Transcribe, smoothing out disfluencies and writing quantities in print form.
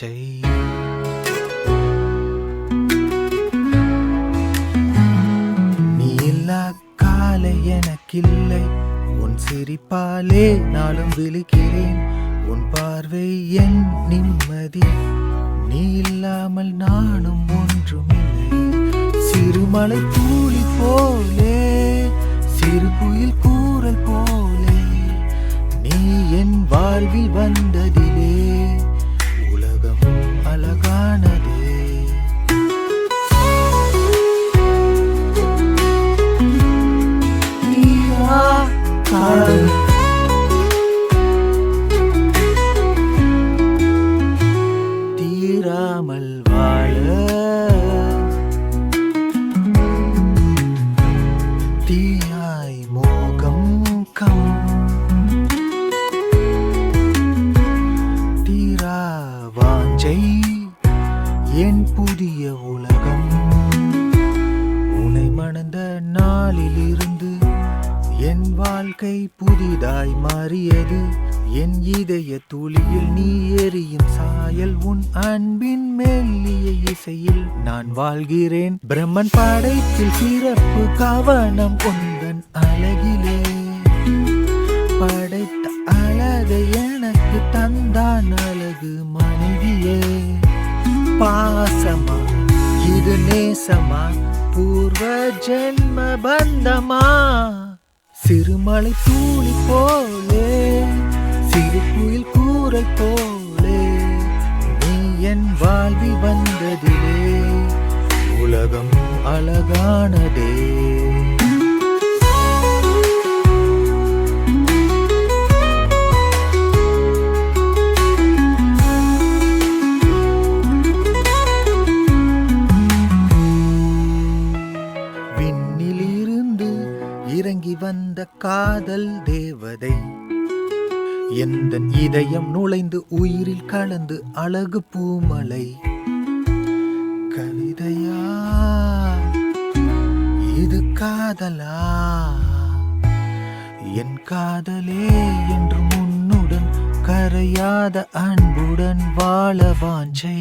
வாஞ்சை. நீ இல்லா காலை எனக்கில்லை, உன் சிரிப்பாலே நாளும் விழிக்கிறேன். உன் பார்வை என் நிம்மதி, நீ இல்லாமல் நானும் ஒன்றுமில்லை. சிறுமலை தூளி போலே, சிறு குயில் கூறல் போலே, நீ என் வாழ்வில் வந்ததிலே உலகம் அழகானதே. தீராமல் வாழ தீயாய் மோகம் தீரா வாஞ்சை என் புதிய உலகம். உன்னை மணந்த நாளிலிருந்து என் வாழ்க்கை புதிதாய் மாறியது. என் இதய துளியில் நீ எரியும் சாயல், உன் அன்பின் மெல்லிய இசையில் நான் வாழ்கிறேன். பிரம்மன் படைப்பில் சிறப்பு கவனம் கொண்டன் அழகிலே, படைத்த அழகை எனக்கு தந்தான் அழகு மனைவியே. பாசமா இது நேசமா, பூர்வ ஜென்ம பந்தமா? சிறுமலை தூளி போலே, சிறு குயில் கூறல் போலே, நீ என் வாழ்வில் வந்ததிலே உலகம் அழகானதே. விண்ணிலிருந்து இறங்கி வந்த காதல் தேவதை, எந்தன் இதயம் நுழைந்து உயிரில் கலந்து அழகு பூமலை. கவிதையா இது காதலா? என் காதலே என்று உன்னுடன் கரையாத அன்புடன் வாழ வாஞ்சை.